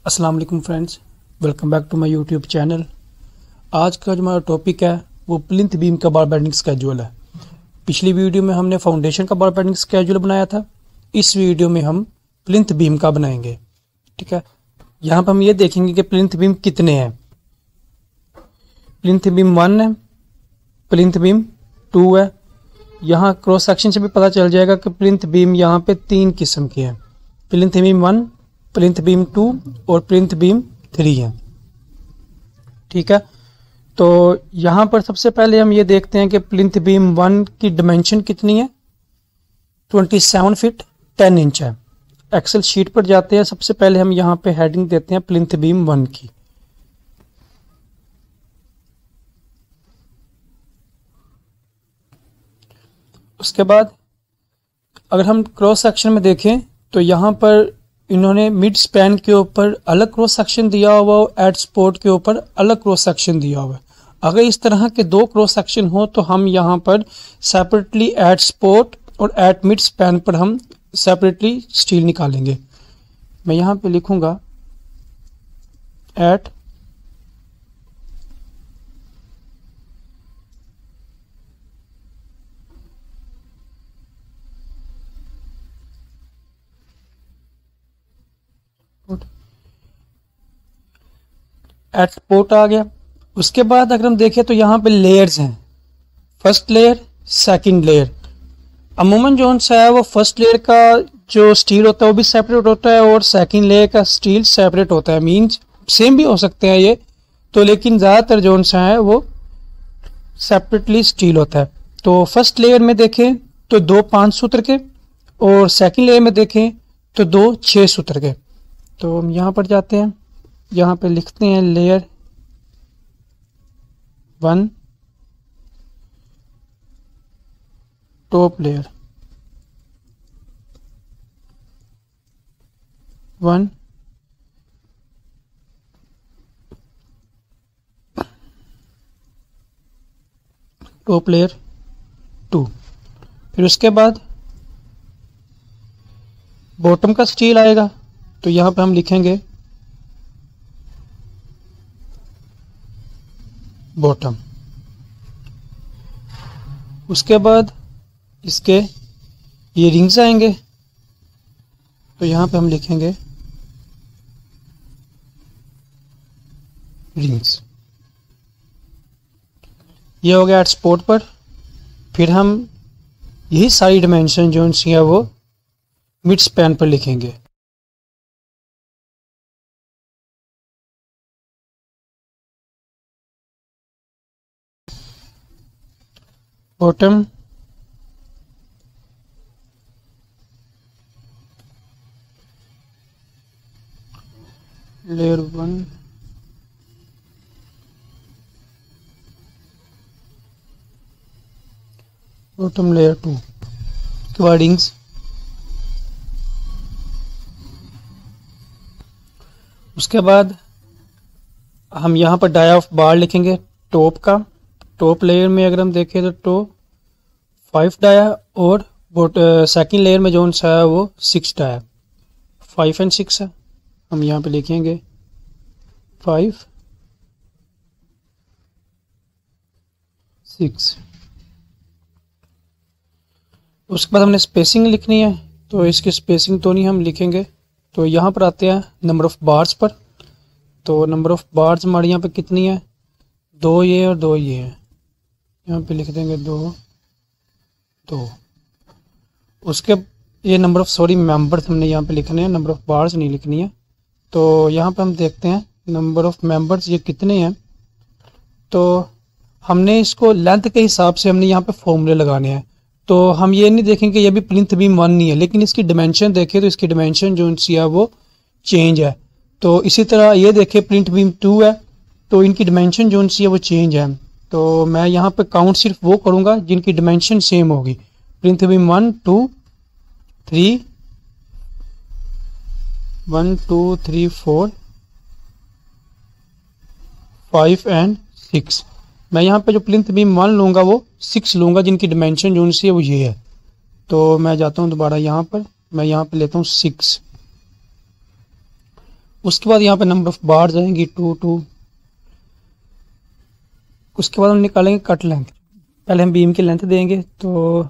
अस्सलाम वालेकुम friends, welcome back to my YouTube channel. आज का जो हमारा टॉपिक है वो प्लिंथ बीम का बार बेंडिंग स्केड्यूल है। पिछली वीडियो में हमने फाउंडेशन का बार बेंडिंग स्केड्यूल बनाया था, इस वीडियो में हम प्लिंथ बीम का बनाएंगे। ठीक है, यहाँ पर हम ये देखेंगे कि प्लिंथ बीम कितने हैं। प्लिंथ बीम 1 है, प्लिंथ बीम 2 है। यहाँ क्रॉस सेक्शन से भी पता चल जाएगा कि प्लिंथ बीम यहाँ पे 3 किस्म के हैं। प्लिंथ बीम 1, प्लिंथ बीम 2 और प्लिंथ बीम 3 है। ठीक है, तो यहाँ पर सबसे पहले हम ये देखते हैं कि प्लिंथ बीम 1 की डिमेंशन कितनी है। 27 फीट 10 इंच है। एक्सेल शीट पर जाते हैं, सबसे पहले हम यहाँ पे हेडिंग देते हैं प्लिंथ बीम 1 की। उसके बाद अगर हम क्रॉस सेक्शन में देखें तो यहाँ पर इन्होंने मिड स्पैन के ऊपर अलग क्रॉस सेक्शन दिया हुआ हो, एट स्पोर्ट के ऊपर अलग क्रॉस सेक्शन दिया हुआ है। अगर इस तरह के दो क्रॉस सेक्शन हो तो हम यहाँ पर सेपरेटली एट स्पोर्ट और एट मिड स्पैन पर हम सेपरेटली स्टील निकालेंगे। मैं यहाँ पे लिखूंगा एट स्पोर्ट आ गया। उसके बाद अगर हम देखें तो यहाँ पे लेयर्स हैं, फर्स्ट लेयर, सेकंड लेयर। अमूमन जो है वो फर्स्ट लेयर का जो स्टील होता है वो भी सेपरेट होता है और सेकंड लेयर का स्टील सेपरेट होता है। मींस सेम भी हो सकते हैं ये तो, लेकिन ज़्यादातर जो है वो सेपरेटली स्टील होता है। तो फर्स्ट लेयर में देखें तो 2 5 सूत्र के और सेकंड लेयर में देखें तो 2 6 सूत्र के। तो हम यहाँ पर जाते हैं, यहाँ पे लिखते हैं layer 1, top layer 1, top layer 2। फिर उसके बाद बॉटम का स्टील आएगा, तो यहाँ पे हम लिखेंगे बॉटम। उसके बाद इसके ये रिंग्स आएंगे, तो यहाँ पे हम लिखेंगे रिंग्स। ये हो गया एट स्पोर्ट पर। फिर हम यही सारी डिमेंशन जो है वो मिड स्पैन पर लिखेंगे। बॉटम, लेयर 1, बॉटम लेयर 2 के बाद रिंग्स। उसके बाद हम यहाँ पर डाई ऑफ बार लिखेंगे टॉप का। टॉप लेयर में अगर हम देखें तो टॉप 5 डाया और सेकंड लेयर में जो है वो 6 डाया, 5 और 6 है। हम यहाँ पे लिखेंगे 5 6। उसके बाद हमने स्पेसिंग लिखनी है, तो इसकी स्पेसिंग तो नहीं हम लिखेंगे। तो यहाँ पर आते हैं नंबर ऑफ बार्स पर। तो नंबर ऑफ बार्स हमारे यहाँ पे कितनी है, 2 ये और 2 ये है। यहाँ पे लिख देंगे 2 2। उसके ये नंबर ऑफ मेंबर्स हमने यहाँ पे लिखने हैं, नंबर ऑफ बार्स नहीं लिखनी है। तो यहाँ पे हम देखते हैं नंबर ऑफ मेंबर्स ये कितने हैं। तो हमने इसको लेंथ के हिसाब से हमने यहाँ पे फॉर्मूले लगाने हैं। तो हम ये नहीं देखेंगे ये भी प्लिंथ बीम 1 नहीं है, लेकिन इसकी डिमेंशन देखें तो इसकी डिमेंशन जो है वो चेंज है। तो इसी तरह ये देखें प्लिंथ बीम 2 है तो इनकी डिमेंशन जो है वो चेंज है। तो मैं यहाँ पे काउंट सिर्फ वो करूँगा जिनकी डिमेंशन सेम होगी। Plinth beam 1 2 3 1 2 3 4 5 and 6। मैं यहाँ पे जो प्लिंथ बीम 1 लूँगा वो 6 लूँगा जिनकी डिमेंशन जो है वो ये है। तो मैं जाता हूँ दोबारा यहाँ पर, मैं यहाँ पे लेता हूँ 6। उसके बाद यहाँ पे नंबर ऑफ बार्स आएंगी 2 उसके बाद हम निकालेंगे कट लेंथ। पहले हम बीम की लेंथ देंगे, तो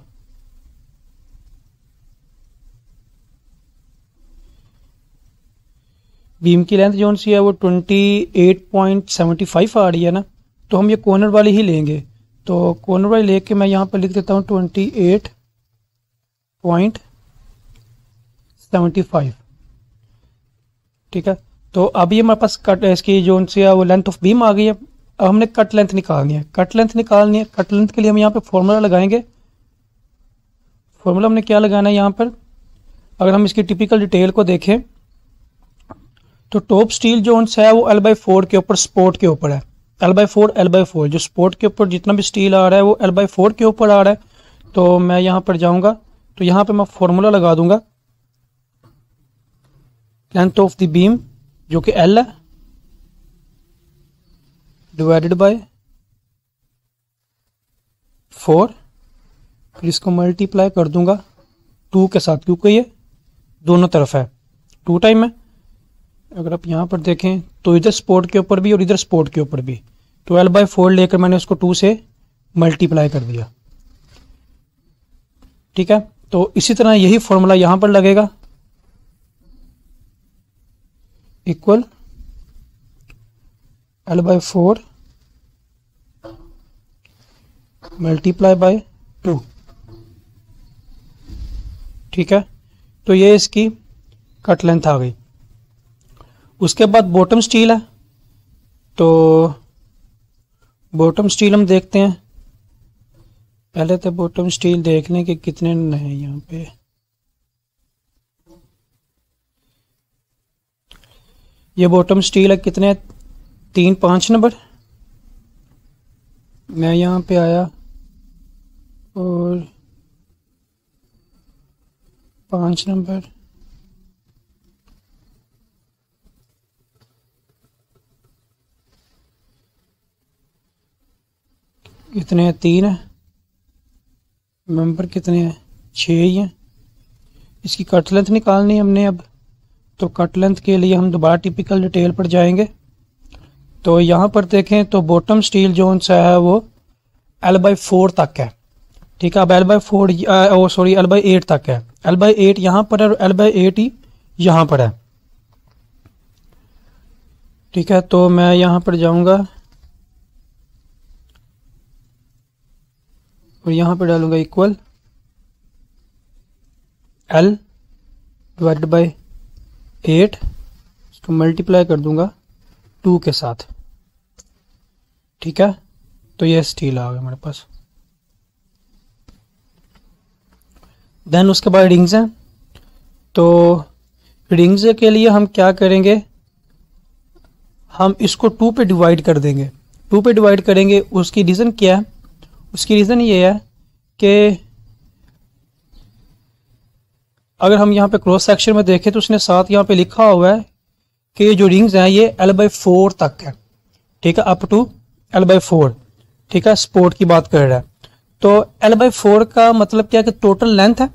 बीम की लेंथ जो सी है वो 28.75 आ रही है ना, तो हम ये कॉर्नर वाली ही लेंगे। तो कॉर्नर वाली लेके मैं यहाँ पर लिख देता हूँ 28.75। ठीक है, तो अभी हमारे पास कट इसकी जो सी है वो लेंथ ऑफ बीम आ गई है। अब हमने कट लेंथ निकालनी है। कट लेंथ के लिए हम यहाँ पे फॉर्मूला लगाएंगे। फॉर्मूला हमने क्या लगाना है यहाँ पर, अगर हम इसकी टिपिकल डिटेल को देखें तो टॉप स्टील जो है वो L/4 के ऊपर स्पोर्ट के ऊपर है। L/4 जो स्पोर्ट के ऊपर जितना भी स्टील आ रहा है वो L/4 के ऊपर आ रहा है। तो मैं यहाँ पर जाऊँगा, तो यहाँ पे मैं फॉर्मूला लगा दूंगा, लेंथ ऑफ द बीम जो कि L है डिवाइडेड बाय 4, फिर इसको मल्टीप्लाई कर दूंगा 2 के साथ, क्योंकि ये दोनों तरफ है, 2 टाइम है। अगर आप यहाँ पर देखें तो इधर स्पोर्ट के ऊपर भी और इधर स्पोर्ट के ऊपर भी, तो L/4 लेकर मैंने उसको 2 से मल्टीप्लाई कर दिया। ठीक है, तो इसी तरह यही फॉर्मूला यहाँ पर लगेगा, इक्वल L/4 मल्टीप्लाई बाय 2। ठीक है, तो ये इसकी कट लेंथ आ गई। उसके बाद बॉटम स्टील है, तो बॉटम स्टील हम देखते हैं। पहले तो बॉटम स्टील देख लें कि कितने हैं यहाँ पे। ये बॉटम स्टील है कितने, 3-5 नंबर। मैं यहाँ पे आया और 5 नंबर, कितने हैं, 3 है। नंबर कितने हैं, 6 ही हैं। इसकी कट लेंथ निकालनी है हमने अब, तो कट लेंथ के लिए हम दोबारा टिपिकल डिटेल पर जाएंगे। तो यहाँ पर देखें तो बॉटम स्टील जो है वो L/4 तक है। ठीक है, अब L/8 तक है। L/8 यहाँ पर है और L/8 ही यहाँ पर है। ठीक है, तो मैं यहाँ पर जाऊँगा और यहाँ पर डालूंगा इक्वल L डिवाइडेड बाय 8, इसको मल्टीप्लाई कर दूंगा 2 के साथ। ठीक है, तो ये स्टील आ गया हमारे पास। देन उसके बाद रिंग्स हैं, तो रिंग्स के लिए हम क्या करेंगे, हम इसको 2 पे डिवाइड कर देंगे। 2 पे डिवाइड करेंगे, उसकी रीज़न क्या है, उसकी रीज़न ये है कि अगर हम यहाँ पे क्रॉस सेक्शन में देखें तो उसने साथ यहाँ पे लिखा हुआ है कि ये जो रिंग्स हैं ये L/4 तक है। ठीक है, अप टू L/4। ठीक है, स्पोर्ट की बात कर रहा है। तो L/4 का मतलब क्या है कि टोटल लेंथ है,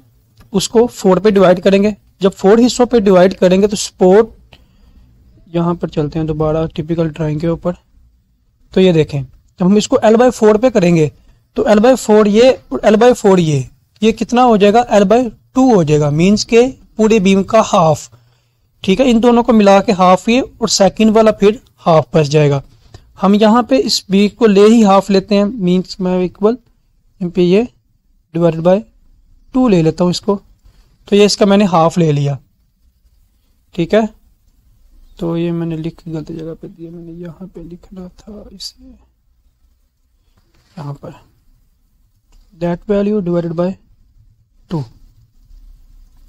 उसको 4 पे डिवाइड करेंगे। जब 4 हिस्सों पे डिवाइड करेंगे तो स्पोर्ट, यहाँ पर चलते हैं दोबारा टिपिकल ड्राइंग के ऊपर। तो ये देखें, जब हम इसको L/4 पे करेंगे तो L/4 ये और L/4 ये कितना हो जाएगा, L/2 हो जाएगा, मीन्स के पूरे बीम का हाफ। ठीक है, इन दोनों को मिला के हाफ ये और सेकंड वाला फिर हाफ बच जाएगा। हम यहाँ पे इस बी को ले ही हाफ लेते हैं, मीन्स मैं इक्वल यहाँ पे ये डिवाइडेड बाय 2 ले लेता हूँ इसको। तो ये इसका मैंने हाफ ले लिया। ठीक है, तो ये मैंने गलत जगह पे दिया, मैंने यहाँ पे लिखना था इसे यहाँ पर, दैट वैल्यू डिवाइडेड बाय 2,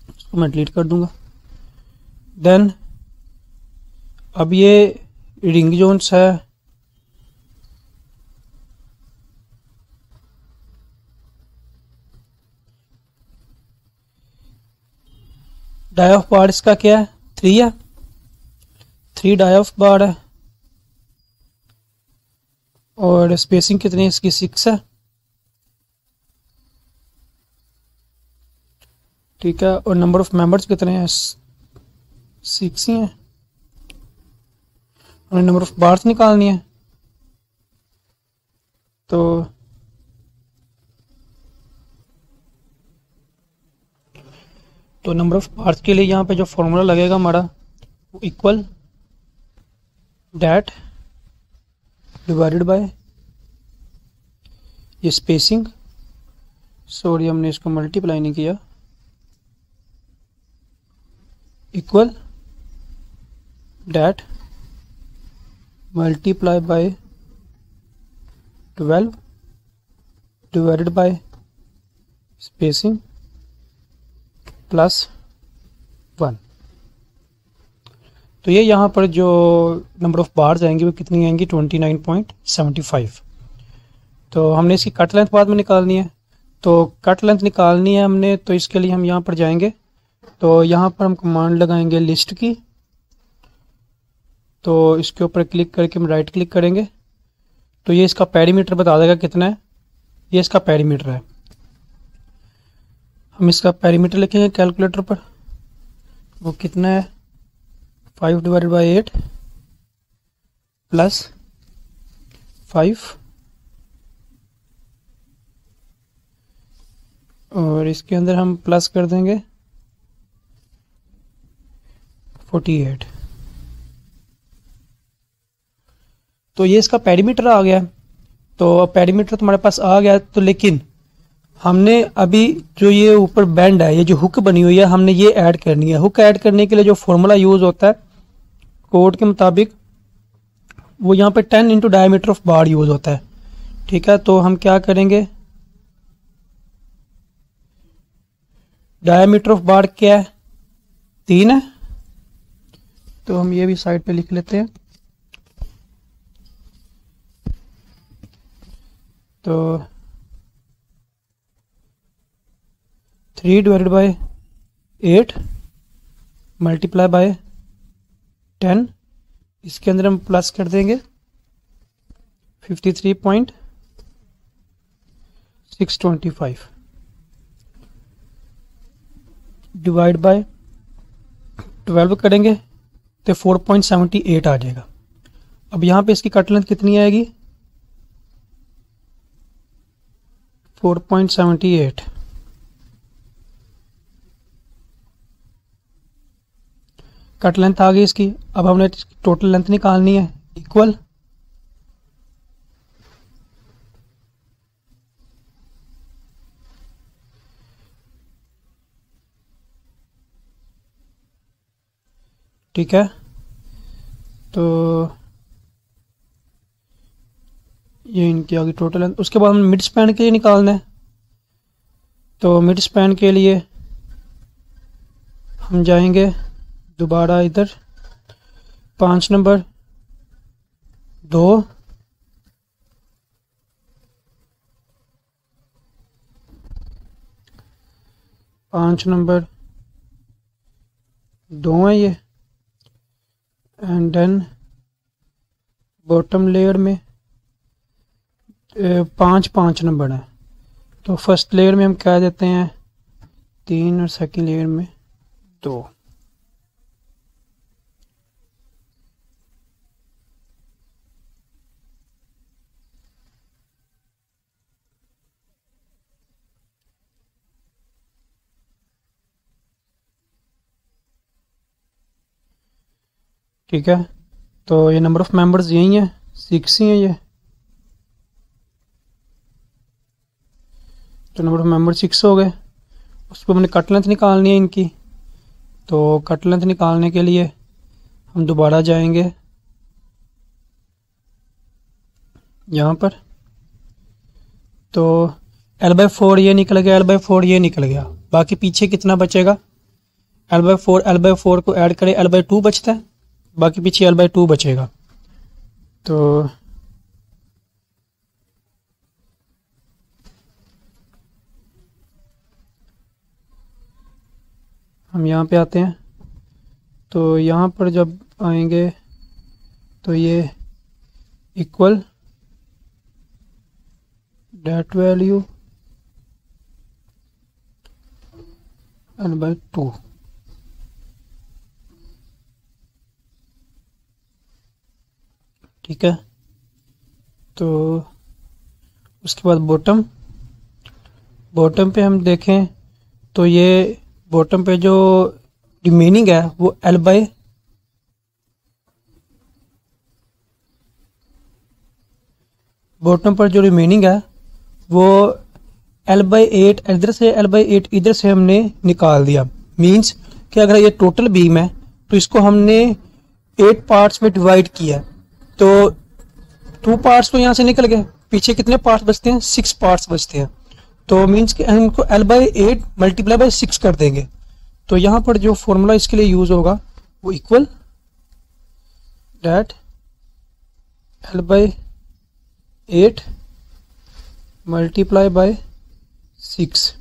इसको मैं डिलीट कर दूंगा। देन अब ये रिंग जोन्स है, डाई ऑफ बार इसका क्या है, 3 है, 3 डाई ऑफ बार है और स्पेसिंग कितनी है इसकी, 6 है। ठीक है, और नंबर ऑफ मेंबर्स कितने हैं, 6 ही हैं। हमें नंबर ऑफ बार्स निकालनी है। तो नंबर ऑफ बार्स के लिए यहाँ पे जो फॉर्मूला लगेगा हमारा वो इक्वल डैट डिवाइडेड बाय ये स्पेसिंग, सॉरी हमने इसको मल्टीप्लाई नहीं किया, equal that multiply by 12 divided by spacing plus 1। तो ये यहाँ पर जो नंबर ऑफ बार्स आएंगी वो कितनी आएंगी 29.75। तो हमने इसकी कट लेंथ बाद में निकालनी है। तो कट लेंथ निकालनी है हमने, तो इसके लिए हम यहाँ पर जाएंगे। तो यहाँ पर हम कमांड लगाएंगे लिस्ट की। तो इसके ऊपर क्लिक करके हम राइट क्लिक करेंगे तो ये इसका पेरीमीटर बता देगा कितना है। ये इसका पेरीमीटर है। हम इसका पेरीमीटर लिखेंगे कैलकुलेटर पर, वो कितना है 5 डिवाइडेड बाई 8 प्लस 5 और इसके अंदर हम प्लस कर देंगे 48। तो ये इसका पेरीमीटर आ गया। तो पेरीमीटर तुम्हारे पास आ गया, तो लेकिन हमने अभी जो ये ऊपर बैंड है, ये जो हुक बनी हुई है, हमने ये ऐड करनी है। हुक ऐड करने के लिए जो फॉर्मूला यूज होता है कोड के मुताबिक, वो यहाँ पे 10 into diameter of bar use होता है। ठीक है, तो हम क्या करेंगे, डायमीटर ऑफ बार क्या है 3 है, तो हम ये भी साइड पे लिख लेते हैं। तो 3 डिवाइडेड बाय 8 मल्टीप्लाई बाय 10, इसके अंदर हम प्लस कर देंगे 53.625 डिवाइड बाय 12 करेंगे तो 4.78 आ जाएगा। अब यहाँ पे इसकी कट लेंथ कितनी आएगी 4.78। कट लेंथ आ गई इसकी। अब हमने टोटल लेंथ निकालनी है इक्वल ठीक है। तो ये इनकी आ गई टोटल लेंथ। उसके बाद हम मिड स्पैन के लिए निकालना है। तो मिड स्पैन के लिए हम जाएंगे दोबारा इधर 5 नंबर 2 5 नंबर 2 है ये, एंड देन बॉटम लेयर में 5 नंबर है। तो फर्स्ट लेयर में हम क्या देते हैं 3 और सेकंड लेयर में 2। ठीक है, तो ये नंबर ऑफ मेंबर्स यही है 6 ही है ये। तो नंबर ऑफ मेंबर 6 हो गए। उस पर हमने कट लेंथ निकालनी है इनकी। तो कट लेंथ निकालने के लिए हम दोबारा जाएंगे यहाँ पर। तो L/4 ये निकल गया, L/4 ये निकल गया। बाकी पीछे कितना बचेगा L/4 को ऐड करें L/2 बचता है, बाकी पीछे L/2 बचेगा। तो हम यहाँ पे आते हैं। तो यहाँ पर जब आएंगे तो ये इक्वल डेट वैल्यू L/2। ठीक है। तो उसके बाद बॉटम पे हम देखें तो ये बॉटम पे जो रिमेनिंग है वो L बाय बॉटम पर जो रिमेनिंग है वो L/8 इधर से L/8 इधर से हमने निकाल दिया। मींस कि अगर ये टोटल बीम है तो इसको हमने 8 पार्ट्स में डिवाइड किया, तो 2 पार्ट्स तो यहाँ से निकल गए, पीछे कितने पार्ट्स बचते हैं? 6 पार्ट्स बचते हैं। तो मींस कि हम इनको L/8 मल्टीप्लाई बाय 6 कर देंगे। तो यहाँ पर जो फॉर्मूला इसके लिए यूज होगा वो equal date L/8 multiply by 6।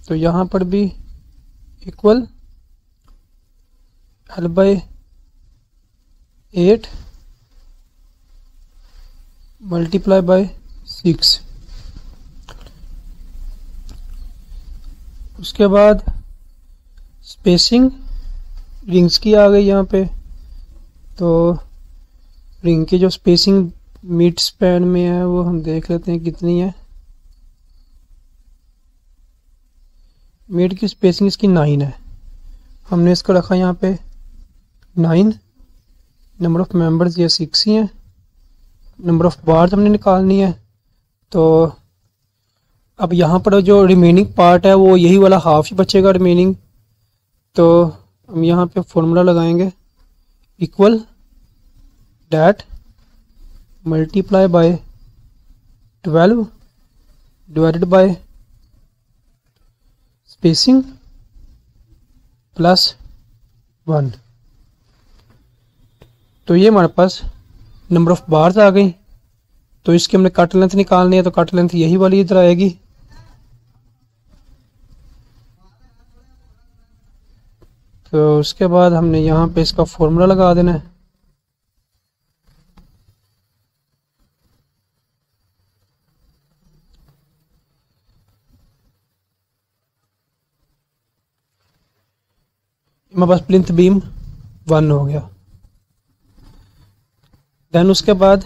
तो यहाँ पर भी इक्वल L/8 मल्टीप्लाई बाय 6। उसके बाद स्पेसिंग रिंग्स की आ गई यहाँ पे। तो रिंग की जो स्पेसिंग मिड स्पैन में है वो हम देख लेते हैं कितनी है। मिड की स्पेसिंग इसकी 9 है। हमने इसको रखा यहाँ पे 9। नंबर ऑफ मेंबर्स ये 6 ही हैं। नंबर ऑफ बार्स हमने निकालनी है। तो अब यहाँ पर जो रिमेनिंग पार्ट है वो यही वाला हाफ ही बचेगा रिमेनिंग। तो हम यहाँ पे फॉर्मूला लगाएंगे equal that multiply by 12 divided by spacing plus 1। तो ये हमारे पास नंबर ऑफ बार्स आ गई। तो इसकी हमने कट लेंथ निकालनी है, तो कट लेंथ यही वाली इधर आएगी। तो उसके बाद हमने यहाँ पे इसका फॉर्मूला लगा देना है। हमारे पास प्लिंथ बीम 1 हो गया। देन उसके बाद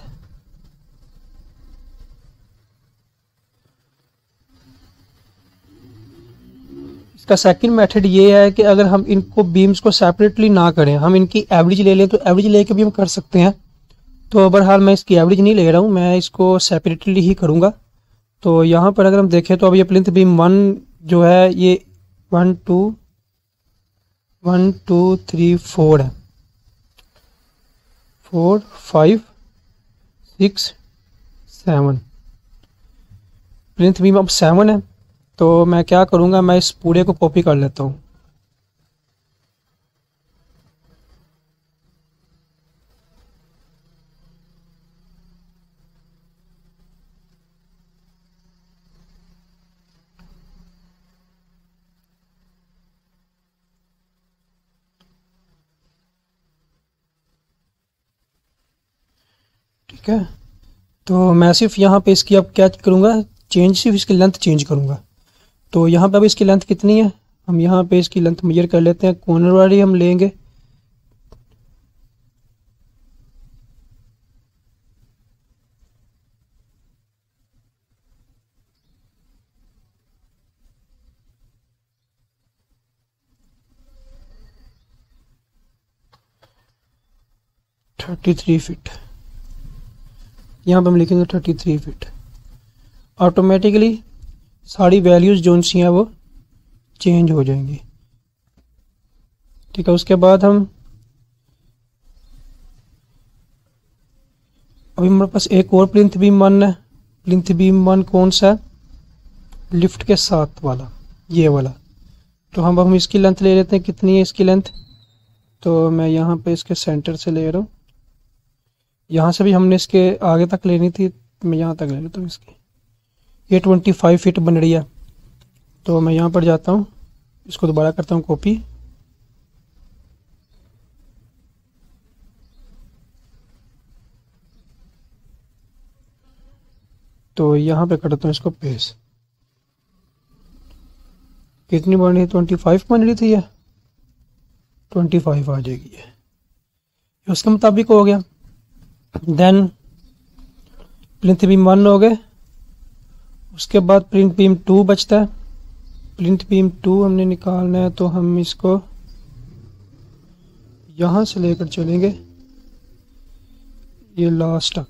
इसका सेकंड मेथड ये है कि अगर हम इनको बीम्स को सेपरेटली ना करें, हम इनकी एवरेज ले लें, तो एवरेज लेके भी हम कर सकते हैं। तो बहरहाल मैं इसकी एवरेज नहीं ले रहा हूँ, मैं इसको सेपरेटली ही करूँगा। तो यहाँ पर अगर हम देखें तो अब ये प्लिंथ बीम 1 जो है ये 1 2 3 4 है। 4 5 6 7 प्लिंथ बीम अब 7 है। तो मैं क्या करूँगा, मैं इस पूरे को कॉपी कर लेता हूँ। ठीक है। तो मैं सिर्फ यहाँ पे इसकी अब क्या करूँगा, सिर्फ इसकी लेंथ चेंज करूँगा। तो यहाँ पे अब इसकी लेंथ कितनी है, हम यहाँ पे इसकी लेंथ मेजर कर लेते हैं। कॉर्नर वाली हम लेंगे 33 फीट। यहाँ पे हम लिखेंगे 33 फीट। ऑटोमेटिकली सारी वैल्यूज़ जो सी हैं वो चेंज हो जाएंगी। ठीक है। उसके बाद हम अभी हमारे पास एक और प्लिंथ बीम 1 है। प्लिंथ बीम 1 कौन सा है? लिफ्ट के साथ वाला, ये वाला। तो हम इसकी लेंथ ले लेते हैं। कितनी है इसकी लेंथ? तो मैं यहाँ पे इसके सेंटर से ले रहा हूँ। यहाँ से भी हमने इसके आगे तक लेनी थी, मैं यहाँ तक ले लेता हूँ इसकी। ये 25 फीट बन रही है। तो मैं यहाँ पर जाता हूँ, इसको दोबारा करता हूँ कॉपी। तो यहाँ पे करता हूँ इसको पेस्ट। कितनी बन रही है? 25 बन रही थी, ये 25 आ जाएगी। उसके मुताबिक हो गया। देन प्लिंथ बीम 1 हो गए। उसके बाद प्लिंथ बीम 2 बचता है। प्लिंथ बीम 2 हमने निकालना है तो हम इसको यहाँ से लेकर चलेंगे ये लास्ट तक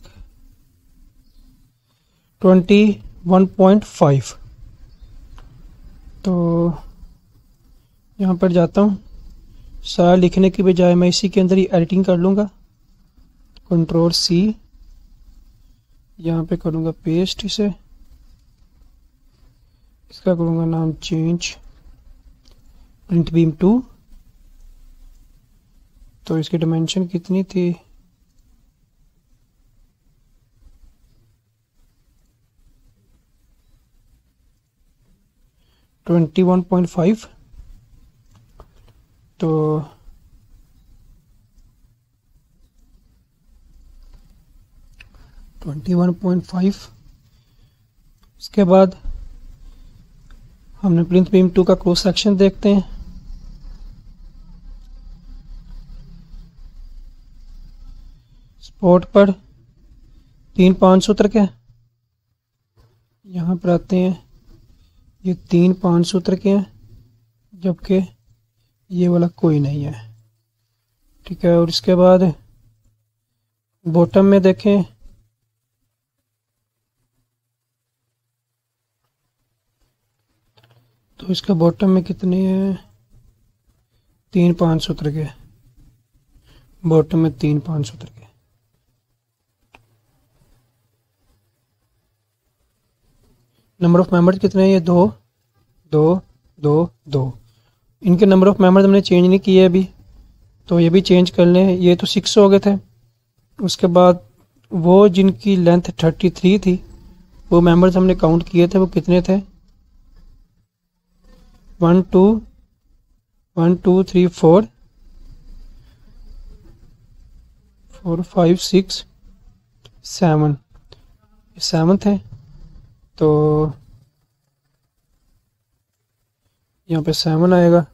21.5। तो यहाँ पर जाता हूँ, सारा लिखने की बजाय मैं इसी के अंदर ही एडिटिंग कर लूँगा। कंट्रोल C, यहाँ पे करूँगा पेस्ट, इसे इसका करूँगा नाम चेंज प्रिंट बीम 2। तो इसकी डायमेंशन कितनी थी, 21.5। तो उसके बाद हमने प्लिंथ बीम 2 का क्रॉस सेक्शन देखते हैं। स्पॉट पर 3-5 सूत्र के, यहाँ पर आते हैं ये 3-5 सूत्र के हैं, जबकि ये वाला कोई नहीं है। ठीक है, और इसके बाद बॉटम में देखें तो इसका बॉटम में कितने हैं, 3-5 सूत्र के, बॉटम में 3-5 सूत्र के। नंबर ऑफ मेंबर्स कितने हैं, ये 2 2 2 2। इनके नंबर ऑफ मेंबर्स हमने चेंज नहीं किए अभी, तो ये भी चेंज कर लें। ये तो 6 हो गए थे। उसके बाद वो जिनकी लेंथ 33 थी वो मेंबर्स हमने काउंट किए थे, वो कितने थे, 1 2 3 4 4 5 6 7 थे। तो यहाँ पे 7 आएगा।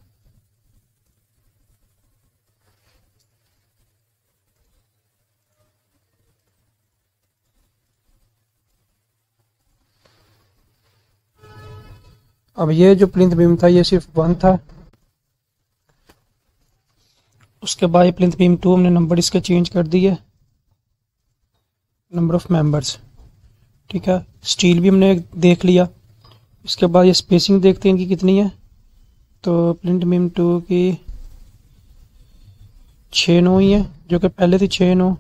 अब ये जो प्लिंथ बीम था ये सिर्फ 1 था। उसके बाद ये प्लिंथ बीम 2 हमने नंबर इसके चेंज कर दिए, नंबर ऑफ मेंबर्स। ठीक है, स्टील भी हमने देख लिया। इसके बाद ये स्पेसिंग देखते हैं इनकी कितनी है। तो प्लिंथ बीम 2 की 6-9 ही है, जो कि पहले थी 6-9,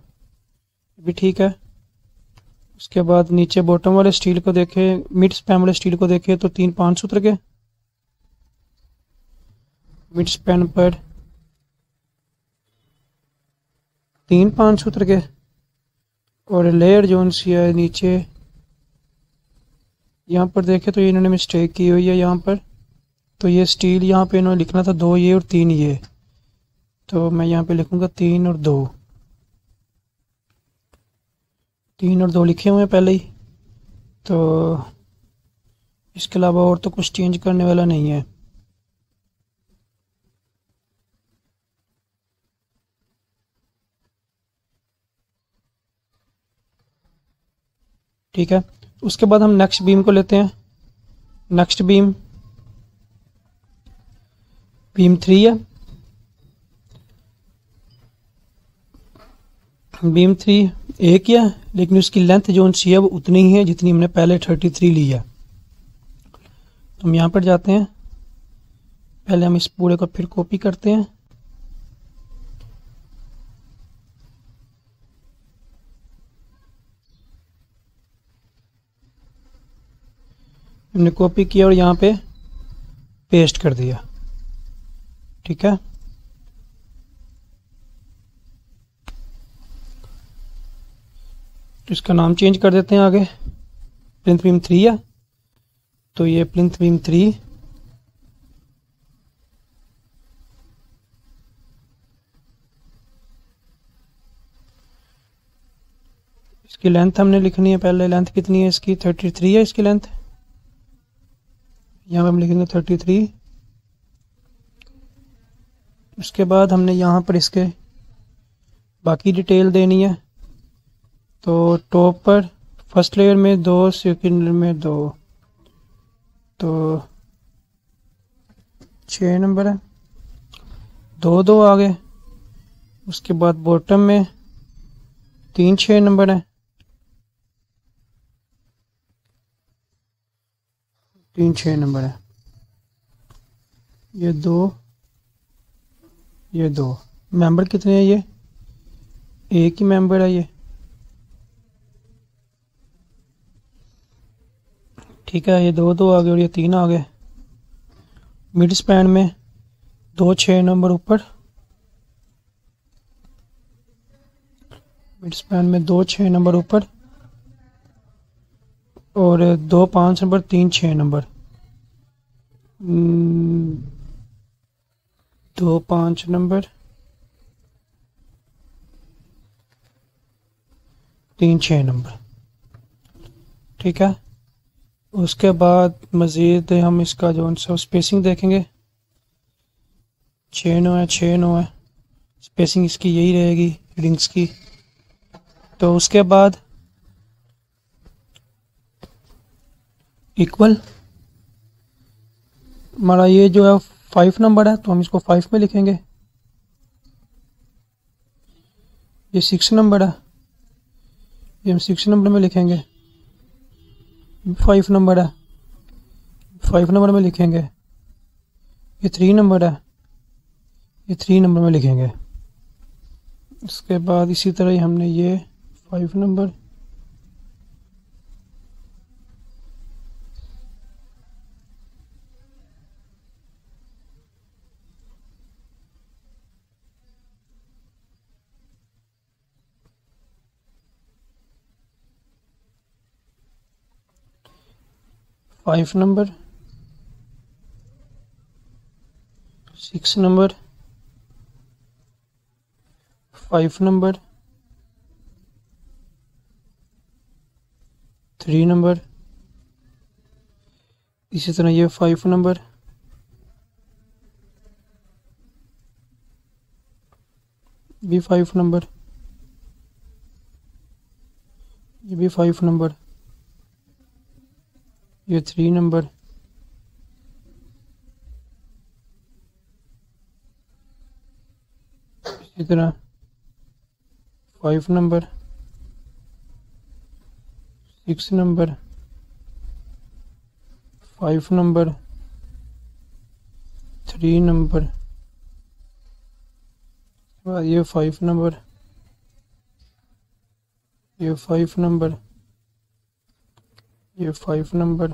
भी ठीक है। उसके बाद नीचे बॉटम वाले स्टील को देखें, मिड स्पैन वाले स्टील को देखें तो 3-5 सूत्र के, मिड स्पैन पर 3-5 सूत्र के। और लेयर जोन सी है नीचे, यहाँ पर देखें तो ये इन्होंने मिस्टेक की हुई है यहाँ पर। तो ये स्टील यहाँ पे इन्होंने लिखना था 2 ये और 3 ये, तो मैं यहाँ पे लिखूँगा 3 और 2। 3 और 2 लिखे हुए हैं पहले ही, तो इसके अलावा और तो कुछ चेंज करने वाला नहीं है। ठीक है, उसके बाद हम नेक्स्ट बीम को लेते हैं। नेक्स्ट बीम 3 है। बीम 3 एक ही है, लेकिन उसकी लेंथ जो सी है वो उतनी ही है जितनी हमने पहले 33 ली है। तो हम यहाँ पर जाते हैं, पहले हम इस पूरे को फिर कॉपी करते हैं। हमने कॉपी किया और यहाँ पे पेस्ट कर दिया। ठीक है, तो इसका नाम चेंज कर देते हैं आगे। प्लिंथ बीम 3 है, तो ये प्लिंथ बीम 3। इसकी लेंथ हमने लिखनी है पहले, लेंथ कितनी है इसकी, 33 है इसकी लेंथ। यहाँ पे हम लिखेंगे 33। उसके बाद हमने यहाँ पर इसके बाकी डिटेल देनी है। तो टॉप पर फर्स्ट लेयर में 2, सेकंड लेयर में 2, तो 6 नंबर है, 2 2 आ गए। उसके बाद बॉटम में 3 6 नंबर है, 3 6 नंबर है। ये 2, ये 2 मेंबर कितने हैं? ये एक ही मेंबर है ये, ठीक है। ये 2 2 आ गए और ये 3 आ गए। मिड स्पैन में 2 6 नंबर ऊपर, मिड स्पैन में 2 6 नंबर ऊपर और 2 5 नंबर, 3 6 नंबर, 2 5 नंबर, 3 6 नंबर, ठीक है। उसके बाद मज़ीद हम इसका जो सा स्पेसिंग देखेंगे। 6 9 है, 6 9 है, स्पेसिंग इसकी यही रहेगी रिंग्स की। तो उसके बाद इक्वल हमारा ये जो है 5 नंबर है, तो हम इसको 5 में लिखेंगे। ये 6 नंबर है, ये हम 6 नंबर में लिखेंगे। 5 नंबर है, 5 नंबर में लिखेंगे। ये 3 नंबर है, ये 3 नंबर में लिखेंगे। इसके बाद इसी तरह ही हमने ये 5 number, five number, 6 number, 5 number, 3 number, इसी तरह ये 5 नंबर, भी 5 नंबर, ये भी 5 नंबर, ये 3 नंबर, इसी तरह 5 नंबर, 6 नंबर, 5 नंबर, 3 नंबर, ये 5 नंबर, ये 5 नंबर, ये 5 नंबर,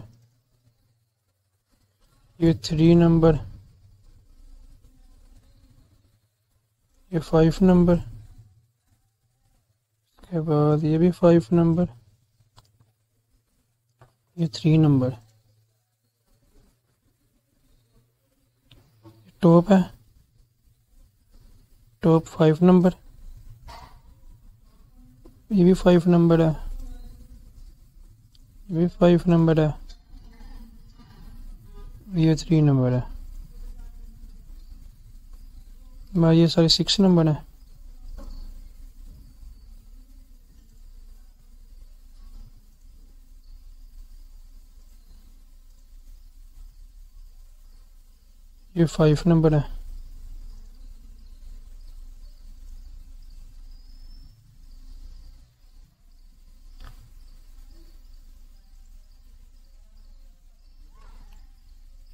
ये 3 नंबर, ये 5 नंबर, के बाद ये भी 5 नंबर, ये 3 नंबर। टॉप है, टॉप 5 नंबर, ये भी 5 नंबर है, ये भी 5 नंबर है, ये 3 नंबर है। भाई ये सारे 6 नंबर है। ये 5 नंबर है।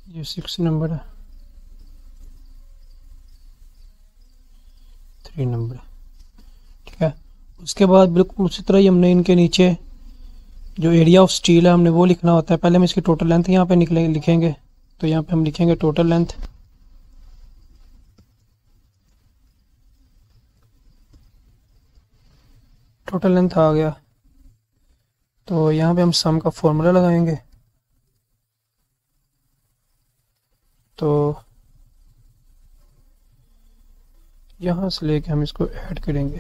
ये 6 नंबर है, 3 नंबर है, ठीक है। उसके बाद बिल्कुल उसी तरह ही हमने इनके नीचे जो एरिया ऑफ स्टील है हमने वो लिखना होता है। पहले हम इसकी टोटल लेंथ यहाँ पे लिखेंगे। तो यहाँ पे हम लिखेंगे टोटल लेंथ, टोटल लेंथ आ गया। तो यहाँ पे हम सम का फॉर्मूला लगाएंगे। तो यहाँ से लेके हम इसको ऐड करेंगे।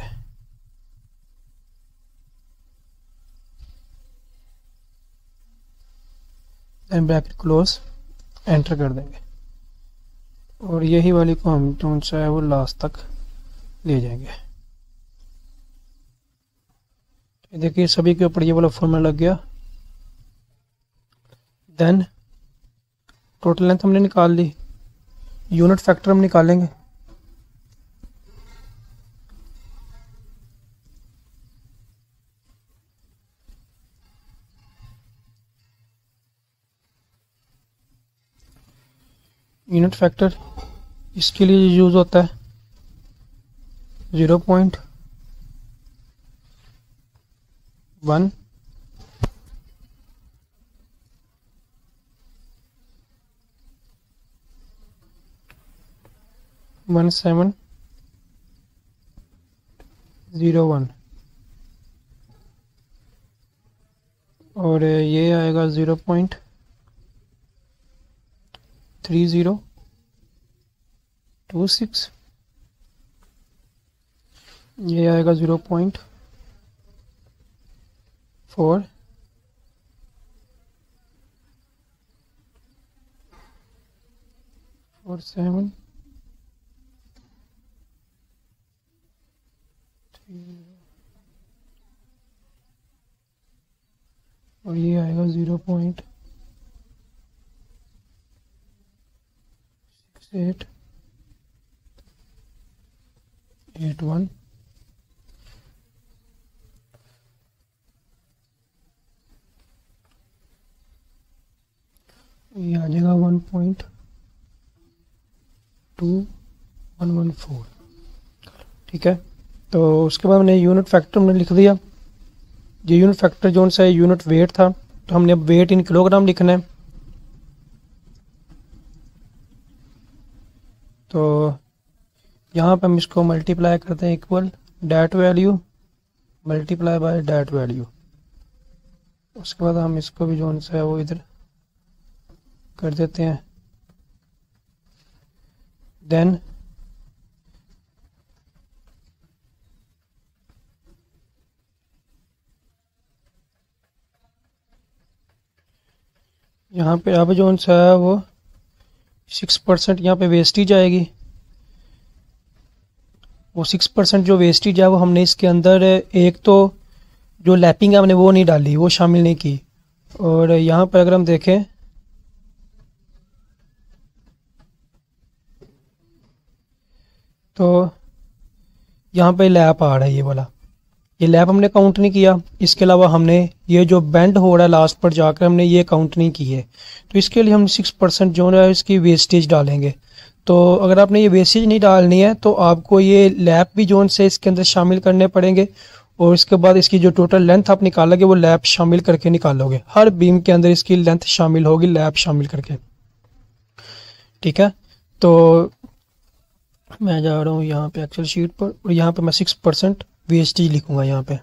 देन ब्रैकेट क्लोज, एंटर कर देंगे और यही वाली को हम जो सा है वो लास्ट तक ले जाएंगे। ये देखिए सभी के ऊपर ये वाला फॉर्मूला लग गया। देन टोटल लेंथ हमने निकाल ली, यूनिट फैक्टर हम निकालेंगे। यूनिट फैक्टर इसके लिए यूज होता है 0.1 1701 और ये आएगा 0.3026, ये आएगा 0.4 और 7 और ये आएगा 0.6881। ये आ जाएगा 1.2114। ठीक है, तो उसके बाद हमने यूनिट फैक्टर हमने लिख दिया। ये यूनिट फैक्टर जो सा यूनिट वेट था, तो हमने अब वेट इन किलोग्राम लिखना है। तो यहाँ पे हम इसको मल्टीप्लाई करते हैं, equal that value multiply by that value. उसके बाद हम इसको भी जो सा है वो इधर कर देते हैं। देन यहाँ पे अब जो सा है वो 6% यहाँ पे वेस्टेज आएगी। वो 6% जो वेस्टेज है वो हमने इसके अंदर एक तो जो लैपिंग है हमने वो नहीं डाली, वो शामिल नहीं की। और यहाँ पर अगर हम देखें तो यहाँ पे लैप आ रहा है, ये वाला ये लैप हमने काउंट नहीं किया। इसके अलावा हमने ये जो बेंड हो रहा है लास्ट पर जाकर हमने ये काउंट नहीं की है। तो इसके लिए हम 6% जो है इसकी वेस्टेज डालेंगे। तो अगर आपने ये वेस्टेज नहीं डालनी है तो आपको ये लैप भी जोन से इसके अंदर शामिल करने पड़ेंगे। और इसके बाद इसकी जो टोटल लेंथ आप निकालोगे वो लैप शामिल करके निकालोगे। हर बीम के अंदर इसकी लेंथ शामिल होगी लैप शामिल करके। ठीक है, तो मैं जा रहा हूँ यहाँ पे एक्सेल शीट पर और यहाँ पे मैं 6% वेस्टेज लिखूंगा यहाँ पे।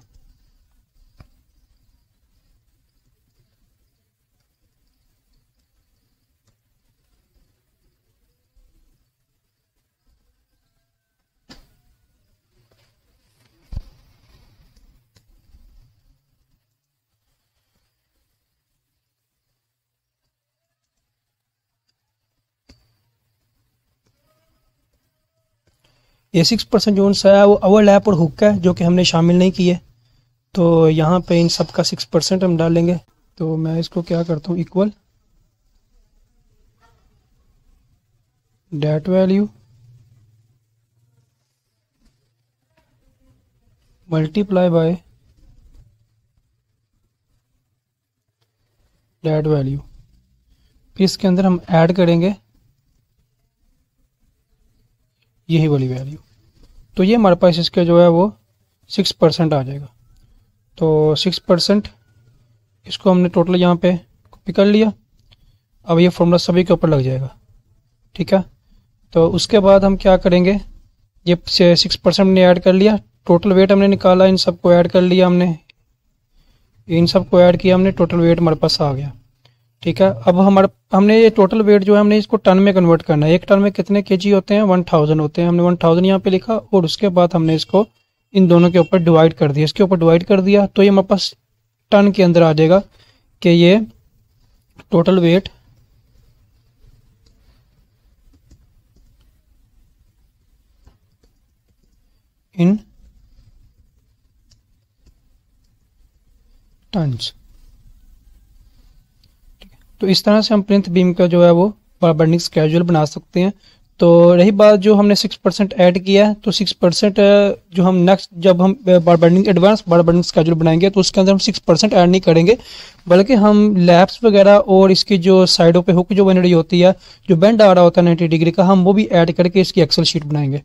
ये 6% जो सा है वो ओवरलैप और हुक है जो कि हमने शामिल नहीं किए। तो यहाँ पे इन सब का 6% हम डालेंगे। तो मैं इसको क्या करता हूँ, equal that value multiply by that value. फिर इसके अंदर हम ऐड करेंगे यही वाली वैल्यू। तो ये हमारे पास इसका जो है वो 6% आ जाएगा। तो 6% इसको हमने टोटल यहाँ पे कॉपी कर लिया। अब ये फॉर्मूला सभी के ऊपर लग जाएगा। ठीक है, तो उसके बाद हम क्या करेंगे, ये 6% हमने ऐड कर लिया, टोटल वेट हमने निकाला, इन सबको ऐड कर लिया हमने, इन सबको ऐड किया हमने, टोटल वेट हमारे पास आ गया। ठीक है, अब हमने ये टोटल वेट जो है हमने इसको टन में कन्वर्ट करना है। एक टन में कितने केजी होते हैं, 1000 होते हैं। हमने 1000 यहाँ पे लिखा और उसके बाद हमने इसको इन दोनों के ऊपर डिवाइड कर दिया, इसके ऊपर डिवाइड कर दिया। तो ये हमारे पास टन के अंदर आ जाएगा कि ये टोटल वेट इन टन्स। तो इस तरह से हम प्लिंथ बीम का जो है वो बार बेंडिंग स्केड्यूल बना सकते हैं। तो रही बात जो हमने 6% ऐड किया है, तो 6% जो हम नेक्स्ट जब हम बार बेंडिंग एडवांस बार बेंडिंग स्केड्यूल बनाएंगे तो उसके अंदर हम 6% ऐड नहीं करेंगे, बल्कि हम लैप्स वगैरह और इसकी जो साइडों पे हुक जो बन रही होती है, जो बेंड आ रहा होता है 90 डिग्री का, हम वो भी ऐड करके इसकी एक्सेल शीट बनाएंगे।